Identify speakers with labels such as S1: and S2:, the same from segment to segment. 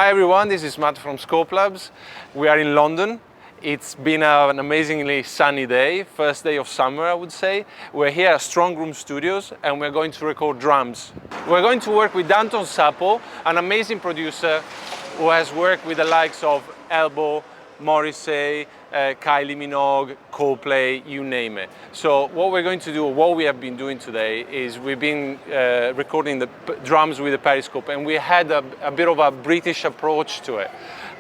S1: Hi everyone, this is Matt from Scope Labs. We are in London. It's been an amazingly sunny day, first day of summer I would say. We're here at Strong Room Studios and we're going to record drums. We're going to work with Danton Sapo, an amazing producer who has worked with the likes of Elbow, Morrissey, Kylie Minogue, Coldplay, you name it. So what we're going to do, what we have been doing today is we've been recording the drums with the Periscope, and we had a bit of a British approach to it,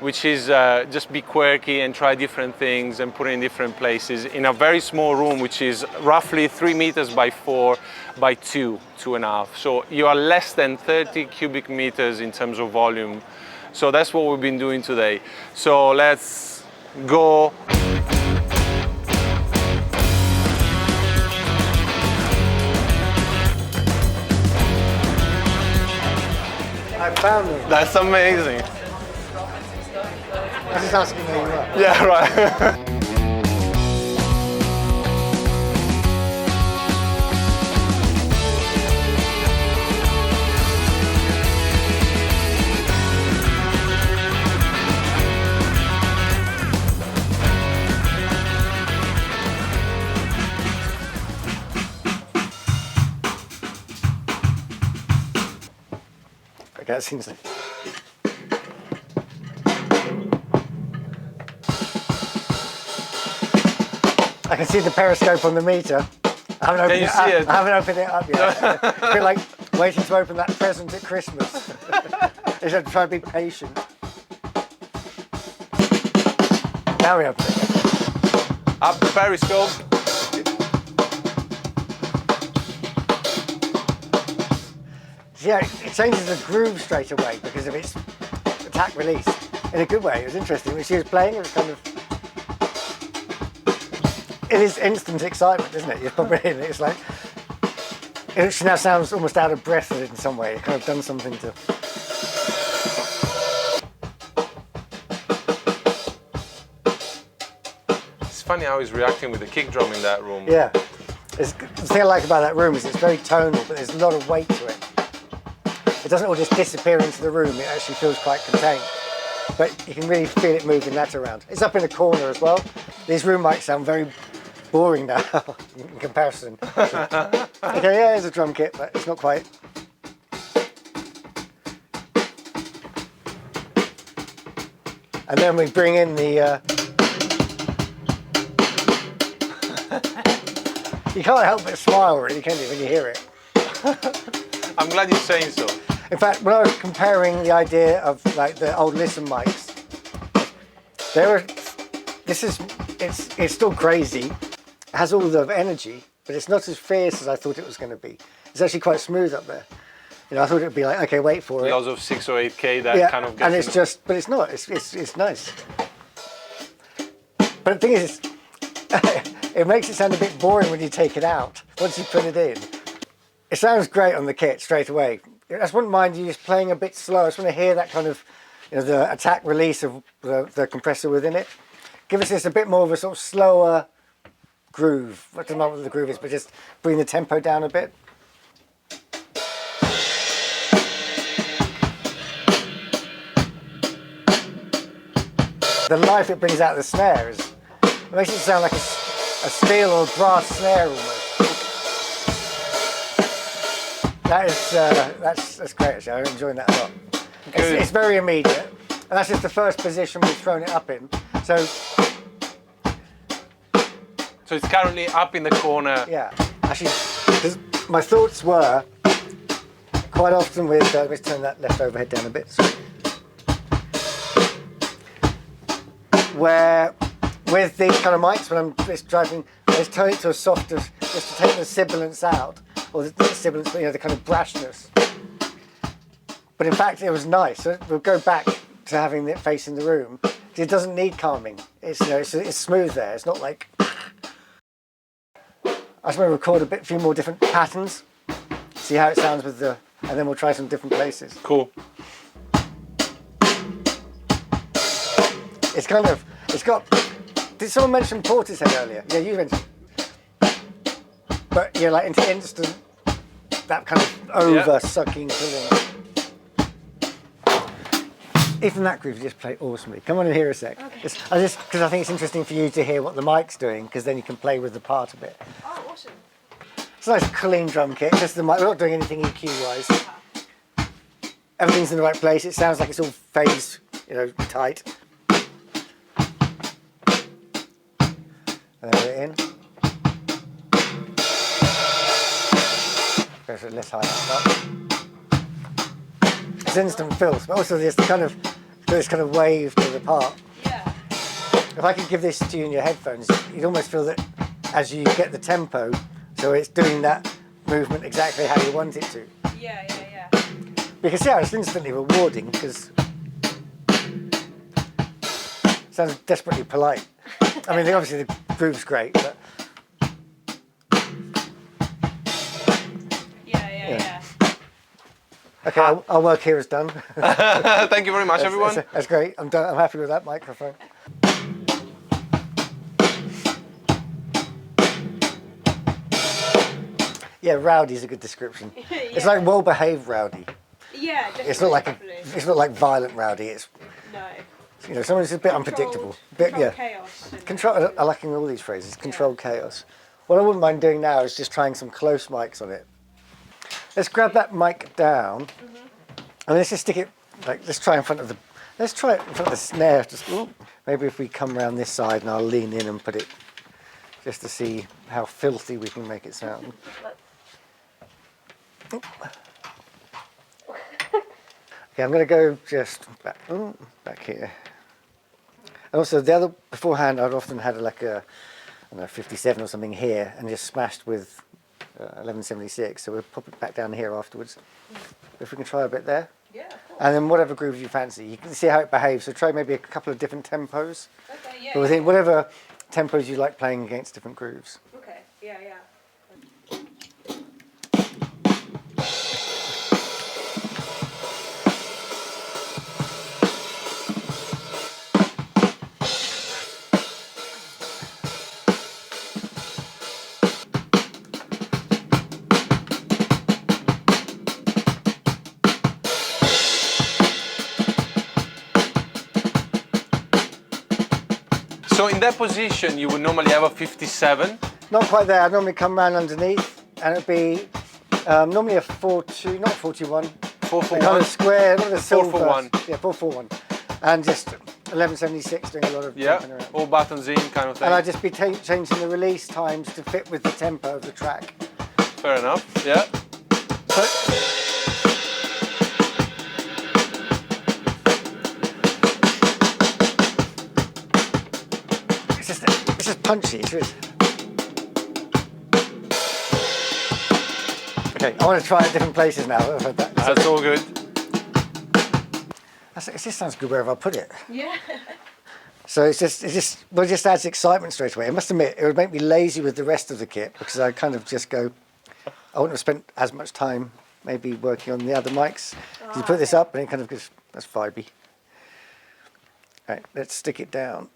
S1: which is just be quirky and try different things and put it in different places in a very small room, which is roughly 3 meters by 4 by 2.5. So you are less than 30 cubic meters in terms of volume. So that's what we've been doing today. So let's go.
S2: I found them.
S1: That's amazing.
S2: I was just asking where you were.
S1: Yeah, right.
S2: Okay, that seems like... I can see the periscope on the meter. I haven't opened, I haven't opened it up yet. I feel like waiting to open that present at Christmas. I just have to try and be patient. Now we open it.
S1: Up the Periscope.
S2: Yeah, it changes the groove straight away because of its attack release. In a good way, it was interesting. When she was playing, it was kind of... It is instant excitement, isn't it? You put it in, it's like... It now sounds almost out of breath in some way. It kind of done something to...
S1: It's funny how he's reacting with the kick drum in that room.
S2: Yeah. The thing I like about that room is it's very tonal, but there's a lot of weight to it. It doesn't all just disappear into the room, it actually feels quite contained. But you can really feel it moving that around. It's up in the corner as well. These room mics sound very boring now in comparison. Okay, yeah, there's a drum kit, but it's not quite. And then we bring in the... You can't help but smile, really, can you, when you hear it?
S1: I'm glad you're saying so.
S2: In fact, when I was comparing the idea of like the old Listen mics, it's still crazy. It has all the energy, but it's not as fierce as I thought it was going to be. It's actually quite smooth up there. You know, I thought it would be like, okay, wait for it.
S1: Lots of 6 or 8K that kind of gets...
S2: And it's just, but it's not. It's nice. But the thing is, it makes it sound a bit boring when you take it out. Once you put it in, it sounds great on the kit straight away. I just wouldn't mind you just playing a bit slow. I just want to hear that kind of, you know, the attack release of the compressor within it. Give us this a bit more of a sort of slower groove. I don't know what the groove is, but just bring the tempo down a bit. The life it brings out of the snare it makes it sound like a steel or brass snare almost. That's great actually, I'm enjoying that a lot. It's very immediate, and that's just the first position we've thrown it up in. So
S1: it's currently up in the corner.
S2: Yeah, actually, because my thoughts were quite often with, let's turn that left overhead down a bit. Where with these kind of mics, when I'm just driving, I just turn it to a softer, just to take the sibilance out. Or the sibilance, you know, the kind of brashness. But in fact, it was nice. So we'll go back to having it facing the room. It doesn't need calming. It's, you know, it's smooth there. It's not like... I just want to record a few more different patterns, see how it sounds with the, and then we'll try some different places.
S1: Cool.
S2: It's kind of, it's got... Did someone mention Portishead earlier? Yeah, you mentioned. But you're like into instant, that kind of over-sucking feeling. Even that groove you just play awesomely. Come on in here a sec.
S3: Okay.
S2: Because I think it's interesting for you to hear what the mic's doing, because then you can play with the part of it.
S3: Oh, awesome.
S2: It's a nice clean drum kit. Just the mic. We're not doing anything EQ wise. Everything's in the right place. It sounds like it's all phase, tight. And then we're in. Goes a less high up. It's instant fills, but also there's this kind of wave to the part.
S3: Yeah.
S2: If I could give this to you in your headphones, you'd almost feel that as you get the tempo, so it's doing that movement exactly how you want it to.
S3: Yeah.
S2: Because yeah, it's instantly rewarding because it sounds desperately polite. I mean, obviously the groove's great, but
S3: Yeah.
S2: okay, our work here is done.
S1: Thank you very much, everyone.
S2: That's great. I'm done. I'm happy with that microphone. Yeah, rowdy is a good description. It's like well-behaved rowdy.
S3: Yeah, definitely.
S2: It's not like violent rowdy. It's
S3: No.
S2: someone who's a bit unpredictable.
S3: Controlled chaos.
S2: Control. I like all these phrases. Controlled chaos. What I wouldn't mind doing now is just trying some close mics on it. Let's grab that mic down, and let's just stick it. Let's try it in front of the snare. Maybe if we come around this side, and I'll lean in and put it, just to see how filthy we can make it sound. Okay, I'm going to go just back here. And also, beforehand, I'd often had a 57 or something here, and just smashed with 1176. So we'll pop it back down here afterwards. If we can try a bit there.
S3: Yeah, of course.
S2: And then whatever groove you fancy, you can see how it behaves. So try maybe a couple of different tempos.
S3: Okay, yeah.
S2: But within whatever tempos you like playing against different grooves.
S3: Okay, yeah.
S1: So in that position, you would normally have a 57.
S2: Not quite there. I normally come round underneath, and it'd be normally a 4-2, not 41.
S1: 441.
S2: Kind of square, not a silver.
S1: 441.
S2: Yeah, 441. And just 1176 doing a lot of jumping around.
S1: All buttons in kind of thing.
S2: And I'd just be changing the release times to fit with the tempo of the track.
S1: Fair enough, yeah.
S2: So, it's just punchy, it's really. Okay, I want to try it different places now. I've heard that.
S1: That's all good.
S2: It just sounds good wherever I put it.
S3: Yeah.
S2: So it just adds excitement straight away. I must admit, it would make me lazy with the rest of the kit because I kind of just go, I wouldn't have spent as much time maybe working on the other mics. You put this up and it kind of goes, that's vibey. Right, let's stick it down.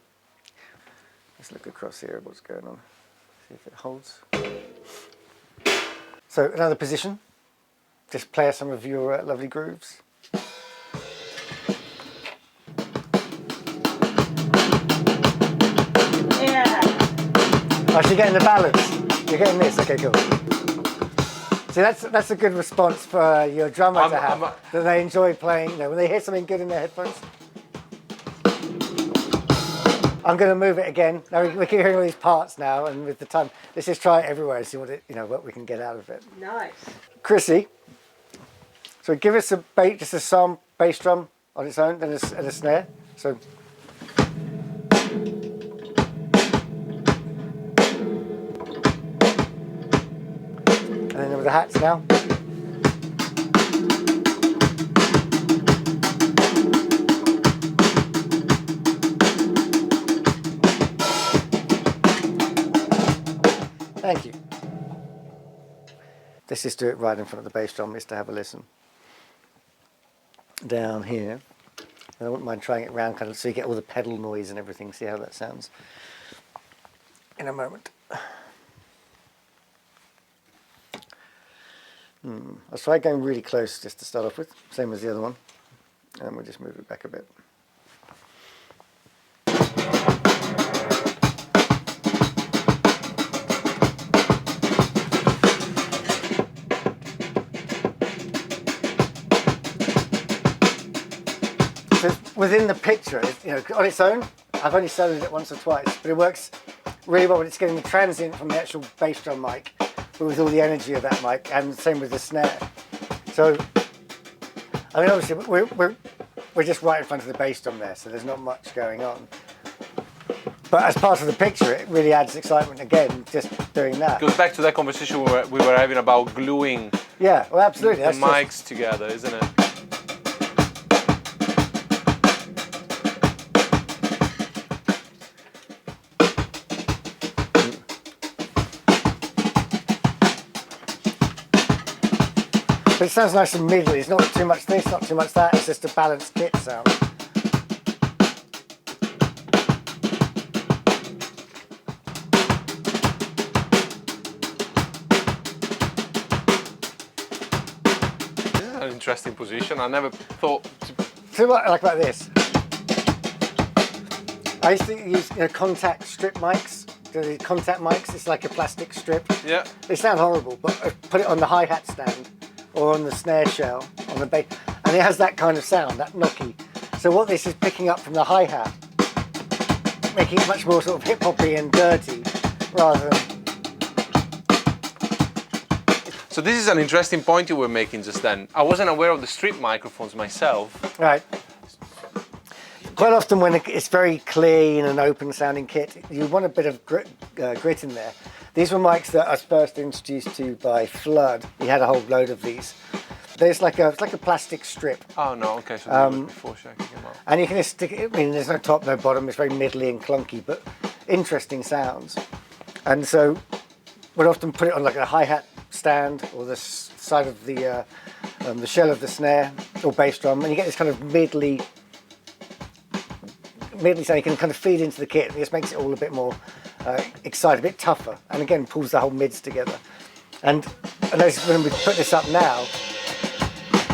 S2: Let's look across here at what's going on. See if it holds. So another position. Just play some of your lovely grooves.
S3: Yeah.
S2: Oh, so you're getting the balance. You're getting this. Okay, cool. See, that's a good response for your drummer to have. That they enjoy playing. When they hear something good in their headphones. I'm going to move it again. Now we keep hearing all these parts now, and with the time, let's just try it everywhere and see what we can get out of it.
S3: Nice.
S2: Chrissy, so give us just a some bass drum on its own, then a snare. So. And then with the hats now. Thank you. Let's just do it right in front of the bass drum just to have a listen. Down here. And I wouldn't mind trying it around kind of so you get all the pedal noise and everything, see how that sounds in a moment. I'll try going really close just to start off with, same as the other one. And we'll just move it back a bit. So within the picture, on its own, I've only soloed it once or twice, but it works really well when it's getting the transient from the actual bass drum mic, but with all the energy of that mic, and the same with the snare. So, I mean, obviously, we're just right in front of the bass drum there, so there's not much going on. But as part of the picture, it really adds excitement again, just doing that.
S1: Goes back to that conversation we were having about gluing
S2: Yeah, well, absolutely.
S1: the
S2: That's
S1: mics together, isn't it?
S2: But it sounds nice and middly. It's not too much this, not too much that. It's just a balanced kit sound.
S1: An interesting position. I never thought.
S2: So what I like about this, I used to use contact strip mics. The contact mics, it's like a plastic strip.
S1: Yeah.
S2: They sound horrible, but I put it on the hi-hat stand or on the snare shell, on the bass, and it has that kind of sound, that knocky. So what this is picking up from the hi-hat, making it much more sort of hip-hoppy and dirty, rather than...
S1: So this is an interesting point you were making just then. I wasn't aware of the strip microphones myself.
S2: Right. Quite often when it's very clean and open sounding kit, you want a bit of grit in there. These were mics that I was first introduced to by Flood. He had a whole load of these. It's like a plastic strip.
S1: Oh no, okay, so this was before shaking them up.
S2: And you can just stick it, I mean, there's no top, no bottom, it's very middly and clunky, but interesting sounds. And so we'd often put it on like a hi-hat stand or the side of the shell of the snare or bass drum, and you get this kind of middly sound. You can kind of feed into the kit, and it just makes it all a bit more exciting, a bit tougher, and again pulls the whole mids together. And as when we put this up now,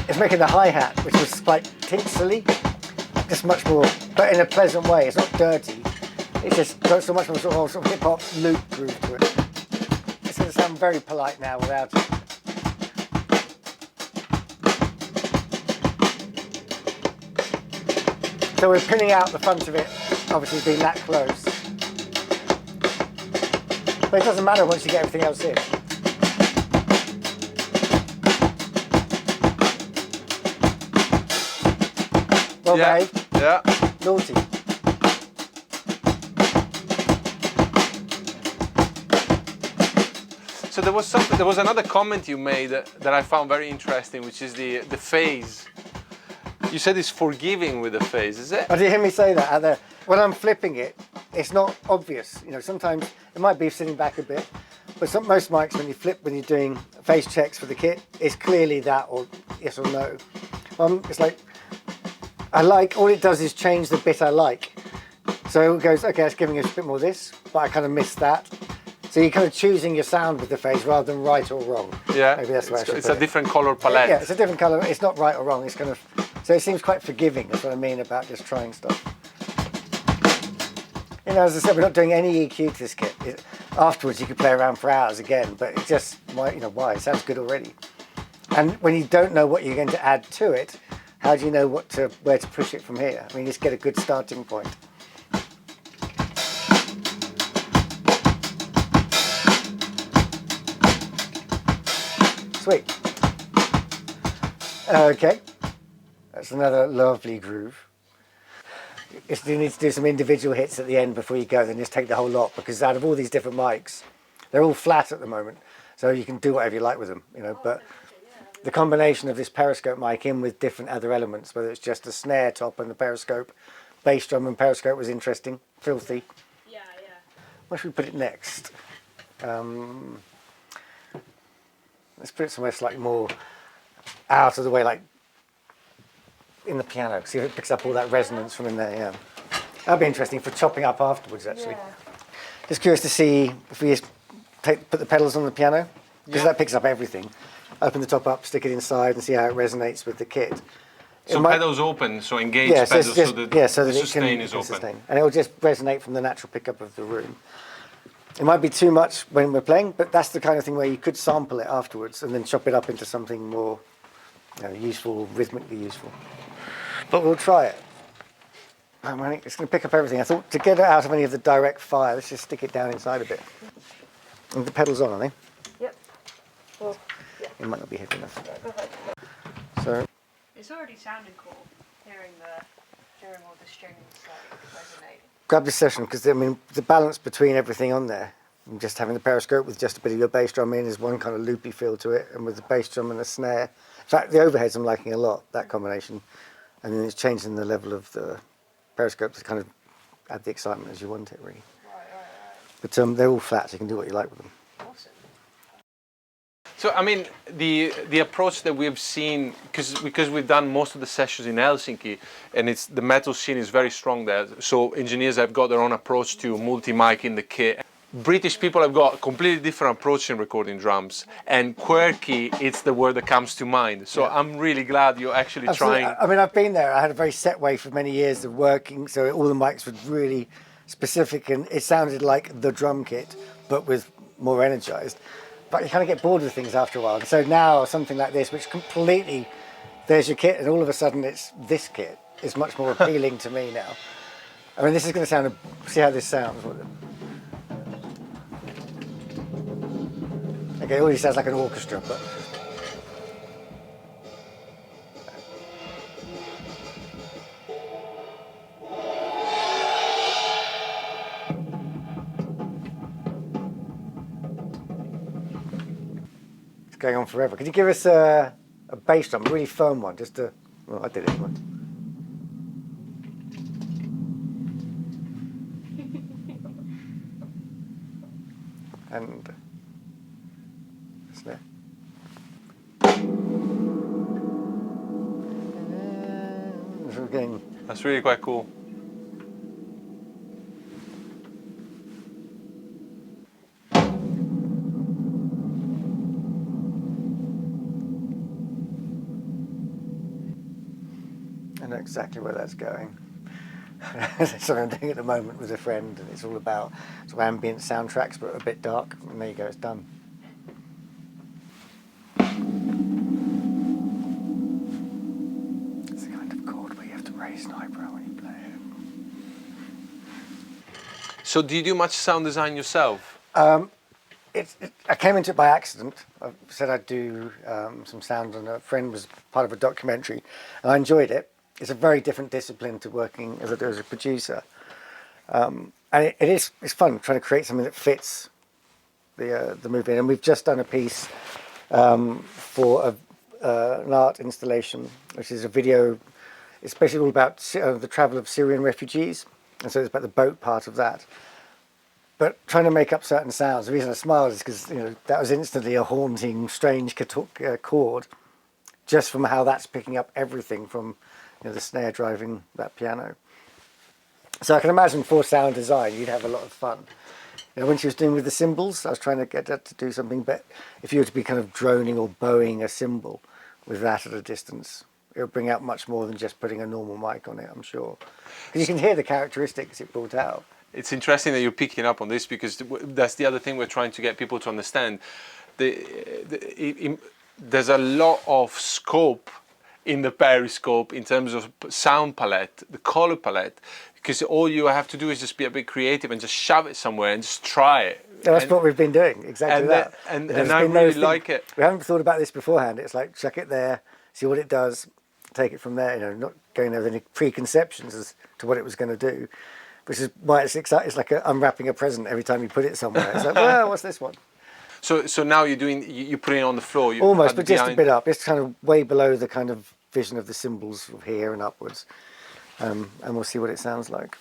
S2: it's making the hi-hat, which was quite tinsely, just much more, but in a pleasant way. It's not dirty. It's just got so much more sort of hip-hop loop groove to it. It's going to sound very polite now without it. So we're pinning out the front of it, obviously being that close. But it doesn't matter once you get everything else in. Well behaved.
S1: Yeah.
S2: Naughty.
S1: So there was another comment you made that I found very interesting, which is the phase. You said it's forgiving with the phase, is it?
S2: Oh, did you hear me say that out there? When I'm flipping it, it's not obvious. Sometimes it might be sitting back a bit, but most mics when you're doing phase checks for the kit, it's clearly that or yes or no. It's like, all it does is change the bit I like. So it goes, okay, it's giving us a bit more of this, but I kind of missed that. So you're kind of choosing your sound with the phase rather than right or wrong.
S1: Yeah,
S2: maybe that's where
S1: it's a different color palette.
S2: Yeah, it's a different color. It's not right or wrong. It's kind of, so it seems quite forgiving. That's what I mean about just trying stuff. As I said, we're not doing any EQ to this kit. Afterwards, you could play around for hours again, but it just, why? It sounds good already. And when you don't know what you're going to add to it, how do you know where to push it from here? I mean, just get a good starting point. Sweet. Okay, that's another lovely groove. If you need to do some individual hits at the end before you go, then just take the whole lot, because out of all these different mics, they're all flat at the moment, so you can do whatever you like with them, but the combination of this periscope mic in with different other elements, whether it's just a snare top and the periscope, bass drum and periscope was interesting, filthy.
S3: Yeah.
S2: Where should we put it next? Let's put it somewhere slightly more out of the way, like in the piano. See if it picks up all that resonance from in there, yeah. That'd be interesting for chopping up afterwards, actually.
S3: Yeah.
S2: Just curious to see if we just put the pedals on the piano, because that picks up everything. Open the top up, stick it inside and see how it resonates with the kit.
S1: So
S2: might-
S1: pedals open, so engage
S2: Yeah, so
S1: pedals,
S2: it's just,
S1: so
S2: so
S1: the
S2: that
S1: sustain
S2: it
S1: is
S2: can
S1: open.
S2: sustain. And it will just resonate from the natural pickup of the room. It might be too much when we're playing, but that's the kind of thing where you could sample it afterwards and then chop it up into something more useful, rhythmically useful. But we'll try it. It's going to pick up everything. I thought to get it out of any of the direct fire, let's just stick it down inside a bit. And the pedals on, are they?
S3: Yep. Well,
S2: It might not be heavy enough. So
S3: it's already sounding cool, hearing all the strings resonate.
S2: grab this session because I mean the balance between everything on there, and just having the periscope with just a bit of your bass drum in is one kind of loopy feel to it, and with the bass drum and the snare. In fact, the overheads I'm liking a lot, that combination, and then it's changing the level of the periscope to kind of add the excitement as you want it, really.
S3: Right.
S2: But they're all flat, so you can do what you like with them.
S3: Awesome.
S1: So I mean, the approach that we've seen, because we've done most of the sessions in Helsinki, and it's the metal scene is very strong there. So engineers have got their own approach to multi-mic in the kit. British people have got a completely different approach in recording drums, and quirky, it's the word that comes to mind. So I'm really glad you're actually
S2: Absolutely.
S1: trying.
S2: I mean, I've been there. I had a very set way for many years of working, so all the mics were really specific, and it sounded like the drum kit, but with more energized. But you kind of get bored with things after a while. And so now something like this, which completely, there's your kit, and all of a sudden it's this kit, is much more appealing to me now. I mean, this is going to sound, see how this sounds. Okay, it already sounds like an orchestra, but. It's going on forever. Could you give us a bass drum, a really firm one, just to, well, I did it anyway. And snare. So again,
S1: That's really quite cool.
S2: I know exactly where that's going. So I'm doing it at the moment with a friend, and it's all about sort of ambient soundtracks, but a bit dark. And there you go, it's done. It's the kind of chord where you have to raise an eyebrow when you play it.
S1: So do you do much sound design yourself?
S2: I came into it by accident. I said I'd do some sound, and a friend was part of a documentary, and I enjoyed it. It's a very different discipline to working as a producer, and it's fun trying to create something that fits the movie. And we've just done a piece for an art installation, which is a video. It's basically all about the travel of Syrian refugees, and so it's about the boat part of that. But trying to make up certain sounds. The reason I smiled is because that was instantly a haunting, strange chord, just from how that's picking up everything from the snare driving that piano. So I can imagine for sound design, you'd have a lot of fun. When she was doing with the cymbals, I was trying to get that to do something. But if you were to be kind of droning or bowing a cymbal with that at a distance, it would bring out much more than just putting a normal mic on it, I'm sure. Because you can hear the characteristics it brought out.
S1: It's interesting that you're picking up on this, because that's the other thing we're trying to get people to understand. There's a lot of scope in the periscope in terms of sound palette, the color palette, because all you have to do is just be a bit creative and just shove it somewhere and just try it.
S2: Yeah, that's what we've been doing, exactly that.
S1: And
S2: There's
S1: I
S2: been no
S1: really
S2: thing-
S1: like it.
S2: We haven't thought about this beforehand. It's like, chuck it there, see what it does, take it from there, not going there with any preconceptions as to what it was going to do, which is why it's exciting. It's like unwrapping a present every time you put it somewhere. It's like, well, what's this one?
S1: So now you're putting it on the floor.
S2: Almost, but just a bit up. It's kind of way below the kind of vision of the cymbals from here and upwards. And we'll see what it sounds like.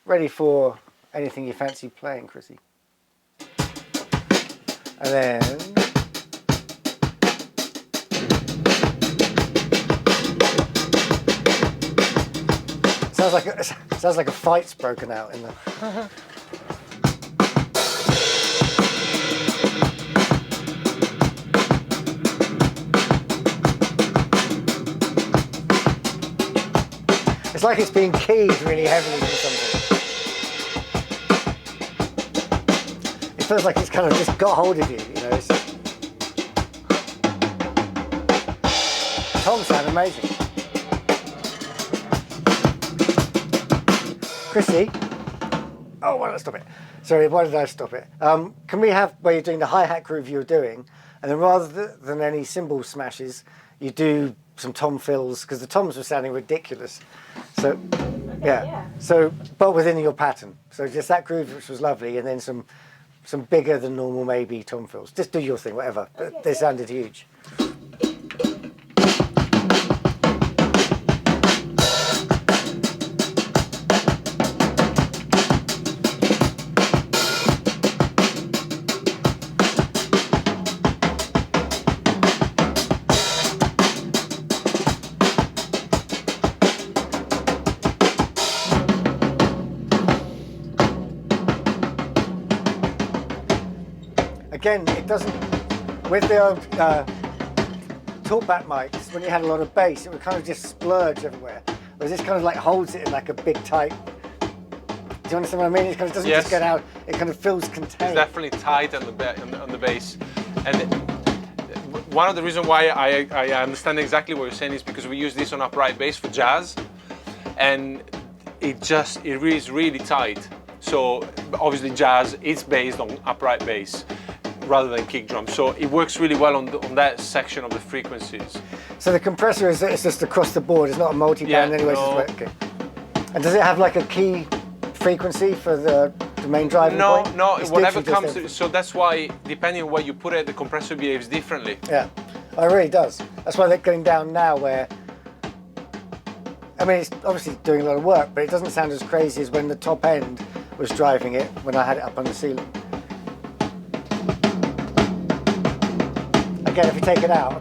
S2: Ready for anything you fancy playing, Chrissy? And then... Sounds like a fight's broken out in the... It's like it's being keyed really heavily to something. It feels like it's kind of just got hold of you, you know. Toms sound amazing. Chrissy? Oh, why did I stop it? Sorry, why did I stop it? Can we have where you're doing the hi-hat groove you were doing, and then rather than any cymbal smashes, you do some tom fills, because the toms were sounding ridiculous. So, yeah. So, but within your pattern. So just that groove, which was lovely, and then some bigger than normal maybe tom fills. Just do your thing, whatever. But they sounded huge. Again, it doesn't, with the old talkback mics, when you had a lot of bass, it would kind of just splurge everywhere. Whereas this kind of like holds it in like a big tight, do you understand what I mean? It kind of doesn't just get out, it kind of feels contained.
S1: It's definitely tight on the bass. And one of the reasons why I understand exactly what you're saying is because we use this on upright bass for jazz, and it is really tight. So obviously jazz is based on upright bass rather than kick drum. So it works really well on that section of the frequencies.
S2: So the compressor is just across the board, it's not a multi-band anyway.
S1: No.
S2: Okay. And does it have like a key frequency for the main driving point?
S1: No,
S2: It's
S1: whatever
S2: literally
S1: comes,
S2: just
S1: so that's why, depending on where you put it, the compressor behaves differently.
S2: Yeah, it really does. That's why they're going down now where, I mean, it's obviously doing a lot of work, but it doesn't sound as crazy as when the top end was driving it when I had it up on the ceiling. Again, if you take it out,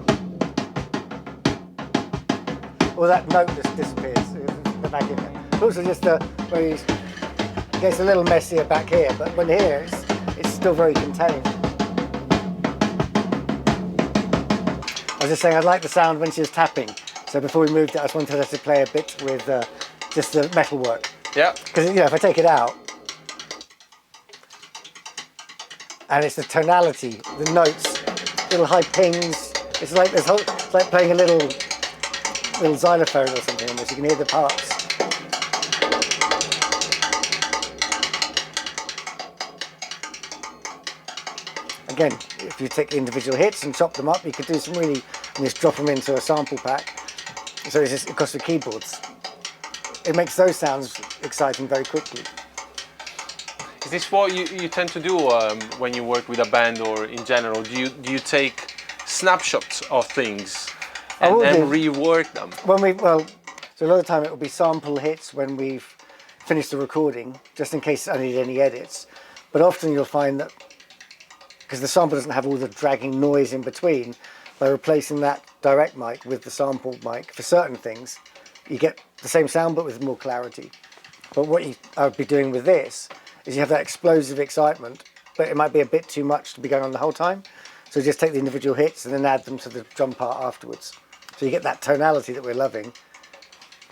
S2: all that note just disappears. They're back in there. But also just where it gets a little messier back here, but when here it's still very contained. I was just saying I like the sound when she was tapping. So before we moved it, I just wanted her to play a bit with just the metal work.
S1: Yeah.
S2: Because if I take it out, and it's the tonality, the notes, little high pings. It's like it's like playing a little xylophone or something, almost. You can hear the parts. Again, if you take the individual hits and chop them up, you could do some really, and just drop them into a sample pack. So it's just across the keyboards. It makes those sounds exciting very quickly.
S1: Is this what you tend to do when you work with a band or in general? Do you take snapshots of things and then rework them?
S2: So a lot of the time it will be sample hits when we've finished the recording, just in case I need any edits. But often you'll find that, because the sample doesn't have all the dragging noise in between, by replacing that direct mic with the sample mic for certain things, you get the same sound but with more clarity. But what I would be doing with this is you have that explosive excitement, but it might be a bit too much to be going on the whole time. So just take the individual hits and then add them to the drum part afterwards. So you get that tonality that we're loving,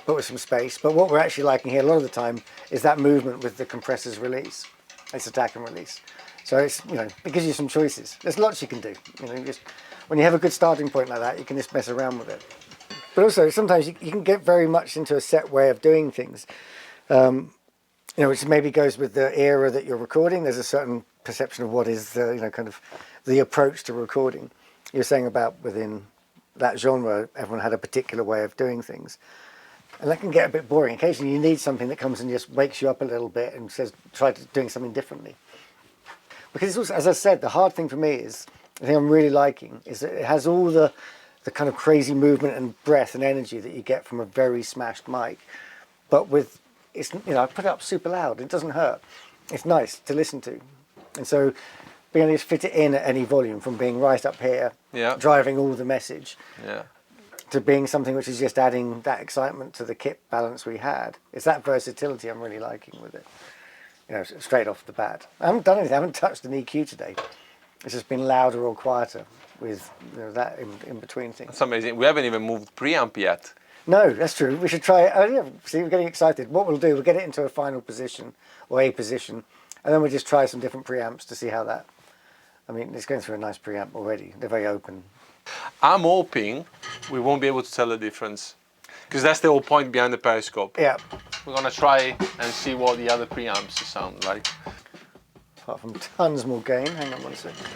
S2: but with some space. But what we're actually liking here a lot of the time is that movement with the compressor's release. It's attack and release. So it's, it gives you some choices. There's lots you can do. Just when you have a good starting point like that, you can just mess around with it. But also sometimes you can get very much into a set way of doing things. Which maybe goes with the era that you're recording. There's a certain perception of what is the, kind of the approach to recording. You're saying about within that genre, everyone had a particular way of doing things. And that can get a bit boring. Occasionally you need something that comes and just wakes you up a little bit and says, try doing something differently. Because it's also, as I said, the hard thing for me is, the thing I'm really liking, is that it has all the kind of crazy movement and breath and energy that you get from a very smashed mic. But with, I put it up super loud, it doesn't hurt. It's nice to listen to. And so being able to fit it in at any volume, from being right up here, driving all the message, to being something which is just adding that excitement to the kit balance we had. It's that versatility I'm really liking with it. Straight off the bat. I haven't done anything, I haven't touched an EQ today. It's just been louder or quieter with that in between things.
S1: That's amazing. We haven't even moved preamp yet.
S2: No, that's true. We should try it. Oh, yeah, see, we're getting excited. What we'll do, we'll get it into a final position, or a position, and then we'll just try some different preamps to see how that... I mean, it's going through a nice preamp already. They're very open.
S1: I'm hoping we won't be able to tell the difference, because that's the whole point behind the periscope.
S2: Yeah.
S1: We're gonna try and see what the other preamps sound like.
S2: Apart from tons more gain. Hang on one second.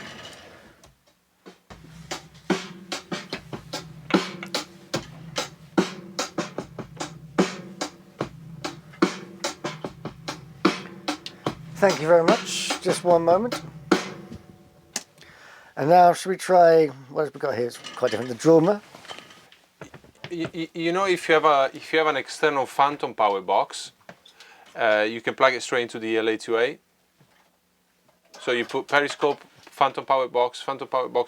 S2: Thank you very much. Just one moment. And now, should we try, what have we got here? It's quite different. The Drama.
S1: You know, if you have an external phantom power box, you can plug it straight into the LA2A. So you put periscope, phantom power box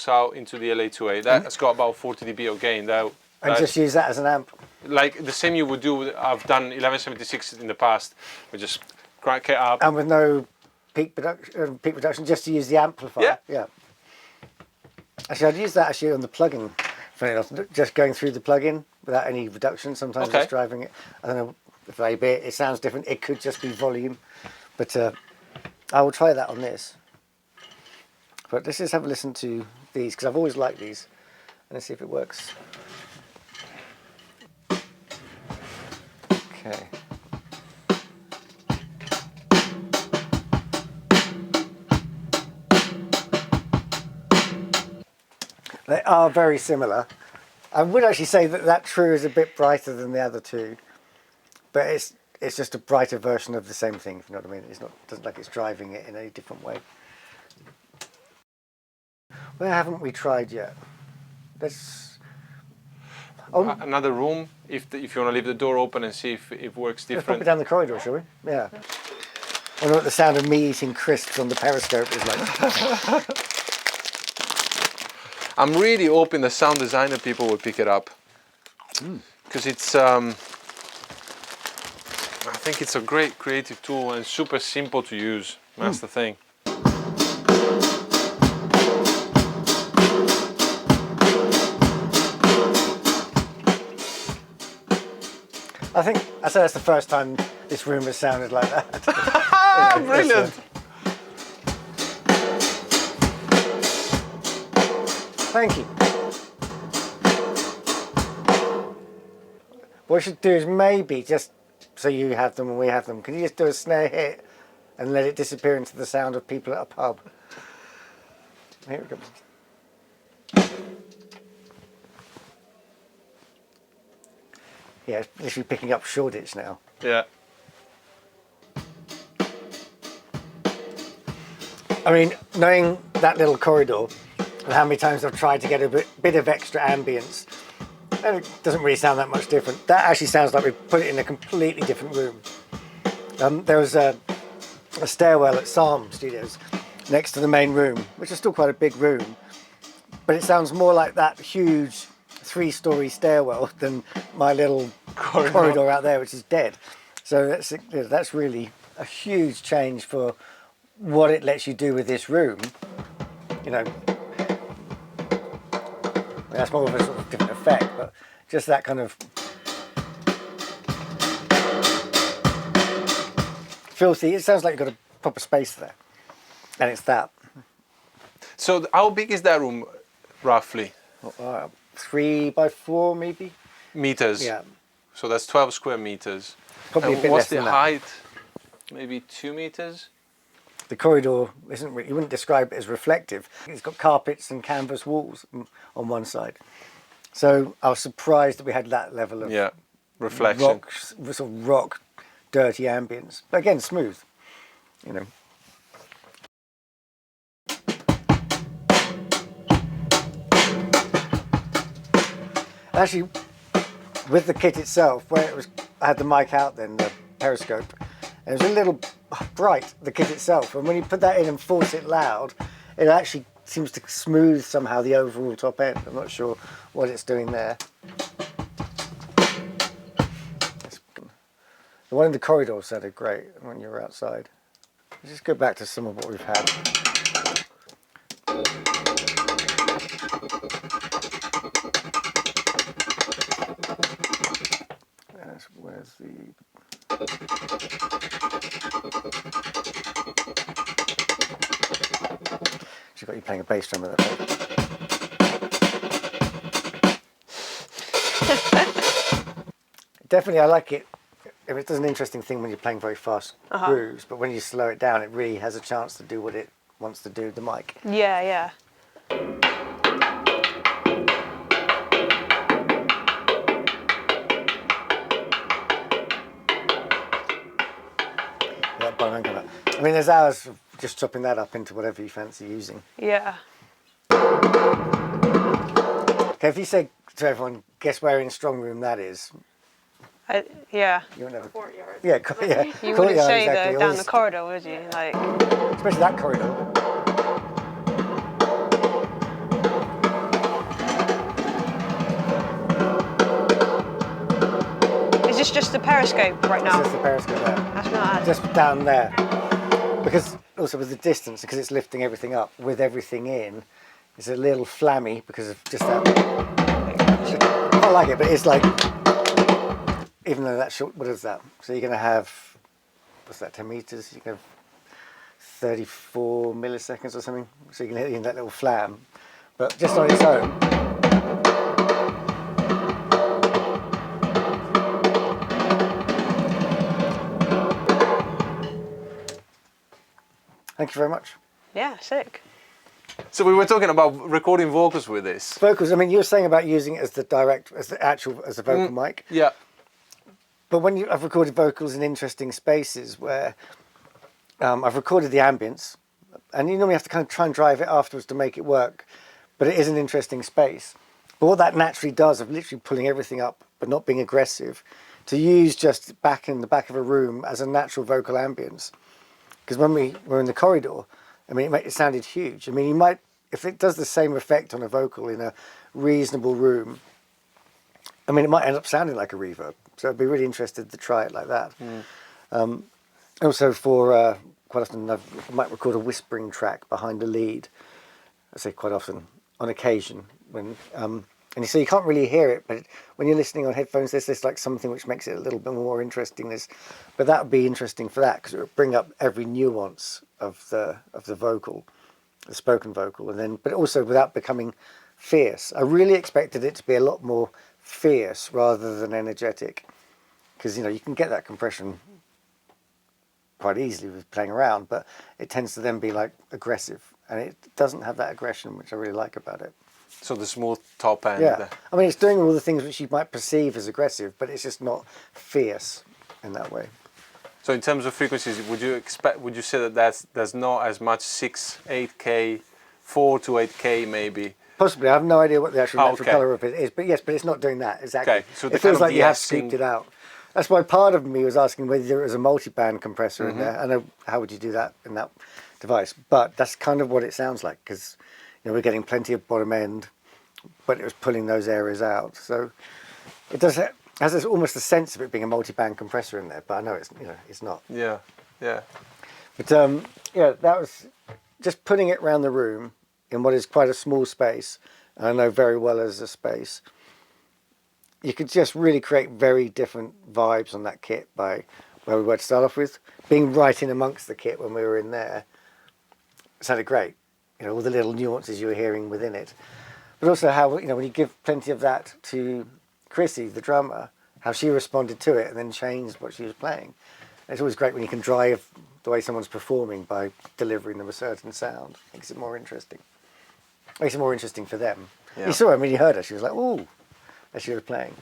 S1: out into the LA2A. That's got about 40 dB of gain.
S2: And just use that as an amp.
S1: Like the same you would do. I've done 1176 in the past. We just crank it up.
S2: And with no peak reduction, just to use the amplifier.
S1: Yeah.
S2: Yeah. Actually, I'd use that actually on the plugin. Funny enough, just going through the plugin without any reduction. Sometimes
S1: Okay.
S2: just driving it. I don't know if maybe it sounds different. It could just be volume, but I will try that on this. But let's just have a listen to these because I've always liked these, and let's see if it works. Okay. They are very similar. I would actually say that True is a bit brighter than the other two, but it's just a brighter version of the same thing. If you know what I mean, doesn't like it's driving it in a different way. Where haven't we tried yet? Let's. Oh,
S1: Another room, if you want to leave the door open and see if it works
S2: let's pop
S1: different.
S2: it down the corridor, shall we? Yeah. I wonder what the sound of me eating crisps on the periscope is like.
S1: I'm really hoping the sound designer people will pick it up, because it's. I think it's a great creative tool and super simple to use. That's the thing.
S2: I think I said that's the first time this room has sounded like that.
S1: Brilliant.
S2: Thank you. What we should do is maybe just so you have them and we have them. Can you just do a snare hit and let it disappear into the sound of people at a pub? Here we go. Yeah, it's literally picking up Shoreditch now.
S1: Yeah.
S2: I mean, knowing that little corridor and how many times I've tried to get a bit of extra ambience, and it doesn't really sound that much different. That actually sounds like we put it in a completely different room. There was a stairwell at Psalm Studios next to the main room, which is still quite a big room, but it sounds more like that huge 3-story stairwell than my little corridor out there, which is dead. So that's really a huge change for what it lets you do with this room. You know, that's more of a sort of different effect, but just that kind of filthy. It sounds like you've got a proper space there, and it's that.
S1: So how big is that room, roughly?
S2: 3 by 4 maybe.
S1: Meters.
S2: Yeah,
S1: So that's 12 square meters.
S2: probably
S1: And
S2: a bit
S1: what's
S2: less
S1: the
S2: than that.
S1: height? Maybe 2 meters.
S2: The corridor isn't. You wouldn't describe it as reflective. It's got carpets and canvas walls on one side. So I was surprised that we had that level of
S1: Yeah. Reflection.
S2: rock, sort of rock, dirty ambience. But again, smooth. You know. Actually, with the kit itself, where it was, I had the mic out then, the periscope, and it was a little bright, the kit itself. And when you put that in and force it loud, it actually seems to smooth somehow the overall top end. I'm not sure what it's doing there. The one in the corridor sounded great when you were outside. Let's just go back to some of what we've had. There's the... She's got you playing a bass drum at that point. Definitely, I like it. It does an interesting thing when you're playing very fast grooves, but when you slow it down, it really has a chance to do what it wants to do, the mic.
S4: Yeah, yeah.
S2: That bone come up. I mean, there's hours of just chopping that up into whatever you fancy using.
S4: Yeah.
S2: Okay, if you say to everyone, guess where in Strong Room that is,
S4: Yeah.
S2: you won't have a...
S3: Courtyard.
S2: Yeah, yeah.
S4: You wouldn't
S2: Courtyard,
S4: say
S2: exactly.
S4: down the corridor, would you? Like,
S2: Especially that corridor.
S4: is this just the periscope right
S2: It's
S4: now?
S2: just the periscope there.
S4: That's not.
S2: Just down there. Because also with the distance, because it's lifting everything up, with everything in, it's a little flammy because of just that. I like it, but it's like, even though that's short, what is that? So you're going to have, what's that, 10 meters? You can have 34 milliseconds or something. So you can hit in that little flam. But just on its own, thank you very much.
S4: Yeah, sick.
S1: So we were talking about recording vocals with this.
S2: Vocals, I mean, you were saying about using it as the direct, as the actual, as a vocal mic.
S1: Yeah.
S2: But when I've recorded vocals in interesting spaces where I've recorded the ambience, and you normally have to kind of try and drive it afterwards to make it work, but it is an interesting space. But what that naturally does, of literally pulling everything up but not being aggressive, to use just back in the back of a room as a natural vocal ambience. Because when we were in the corridor, I mean, it sounded huge. I mean, you might, if it does the same effect on a vocal in a reasonable room, I mean, it might end up sounding like a reverb. So I'd be really interested to try it like that. Also for, quite often I might record a whispering track behind a lead. I say quite often, on occasion. When and you see, you can't really hear it, but when you're listening on headphones, there's this like something which makes it a little bit more interesting. But that would be interesting for that, because it would bring up every nuance of the vocal, the spoken vocal, and then, but also without becoming fierce. I really expected it to be a lot more fierce rather than energetic, because you can get that compression quite easily with playing around, but it tends to then be like aggressive, and it doesn't have that aggression, which I really like about it.
S1: So the smooth top end.
S2: Yeah, I mean, it's doing all the things which you might perceive as aggressive, but it's just not fierce in that way.
S1: So in terms of frequencies, would you say that there's not as much 6, 8K, 4 to 8K maybe?
S2: Possibly, I have no idea what the actual natural
S1: okay.
S2: colour of it is, but yes, but it's not doing that exactly.
S1: Okay, so
S2: it feels like you have scooped
S1: de-essing-
S2: it out. That's why part of me was asking whether there was a multi-band compressor in there. I know, how would you do that in that device? But that's kind of what it sounds like, because we're getting plenty of bottom end, but it was pulling those areas out. So it does has this, almost a sense of it being a multi-band compressor in there, but I know it's not.
S1: Yeah, yeah.
S2: But yeah, that was just putting it around the room in what is quite a small space, and I know very well as a space. You could just really create very different vibes on that kit by where we were to start off with. Being right in amongst the kit when we were in there sounded great. All the little nuances you were hearing within it. But also how, when you give plenty of that to Chrissy, the drummer, how she responded to it and then changed what she was playing. It's always great when you can drive the way someone's performing by delivering them a certain sound. Makes it more interesting. Makes it more interesting for them.
S1: Yeah.
S2: You saw her, when you heard her, she was like, ooh, as she was playing.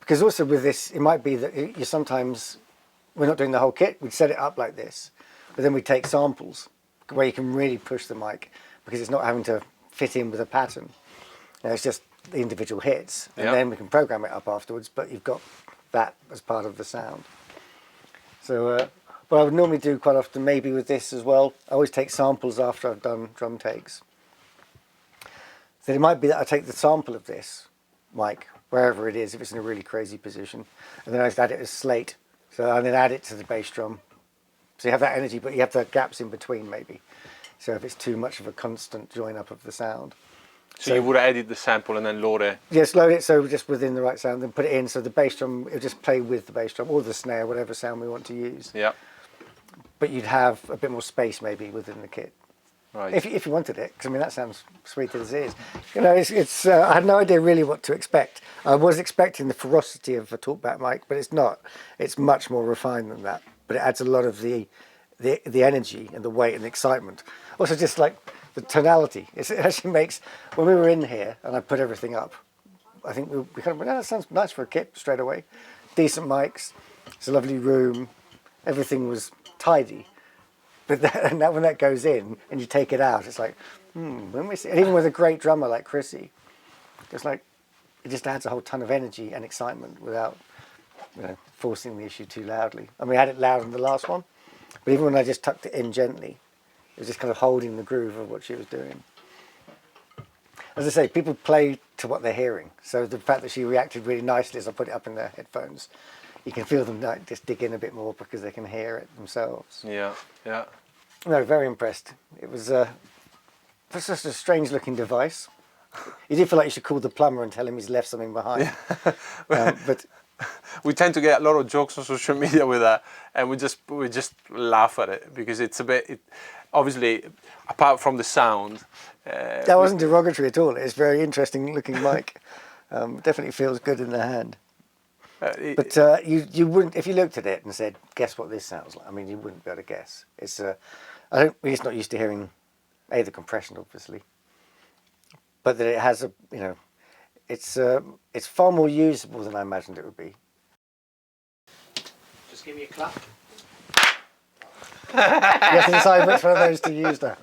S2: Because also with this, it might be that you sometimes, we're not doing the whole kit, we'd set it up like this, but then we take samples where you can really push the mic, because it's not having to fit in with a pattern. It's just the individual hits, and then we can program it up afterwards, but you've got that as part of the sound. So what I would normally do quite often, maybe with this as well, I always take samples after I've done drum takes. So it might be that I take the sample of this mic, wherever it is, if it's in a really crazy position, and then I just add it as slate. So I then add it to the bass drum. So you have that energy, but you have the gaps in between maybe. So if it's too much of a constant join up of the sound.
S1: So you would edit the sample and then load it.
S2: Yes, load it so just within the right sound, then put it in so the bass drum, it'll just play with the bass drum or the snare, whatever sound we want to use.
S1: Yeah.
S2: But you'd have a bit more space maybe within the kit.
S1: Right.
S2: If you wanted it, because I mean that sounds sweet as it is. You know, it's I had no idea really what to expect. I was expecting the ferocity of a talkback mic, but it's not. It's much more refined than that. But it adds a lot of the energy and the weight and the excitement. Also, just like the tonality. It actually makes, when we were in here and I put everything up, I think we kind of went, oh, that sounds nice for a kit straight away. Decent mics. It's a lovely room. Everything was tidy. But when that goes in and you take it out, it's like, when we see, and even with a great drummer like Chrissy, it's like, it just adds a whole ton of energy and excitement without, forcing the issue too loudly. I mean, I had it loud in the last one, but even when I just tucked it in gently, it was just kind of holding the groove of what she was doing. As I say, people play to what they're hearing. So the fact that she reacted really nicely as I put it up in their headphones, you can feel them like just dig in a bit more because they can hear it themselves.
S1: Yeah, yeah.
S2: No, very impressed. It was just a strange looking device. You do feel like you should call the plumber and tell him he's left something behind. But
S1: we tend to get a lot of jokes on social media with that, and we just laugh at it because it's a bit, obviously, apart from the sound.
S2: That wasn't derogatory at all. It's a very interesting looking mic. Definitely feels good in the hand. But you wouldn't, if you looked at it and said, guess what this sounds like, I mean, you wouldn't be able to guess. It's we're just not used to hearing, the compression, obviously, but that it has it's far more usable than I imagined it would be. Just give me a clap. Yes, I decided which one of those to use now.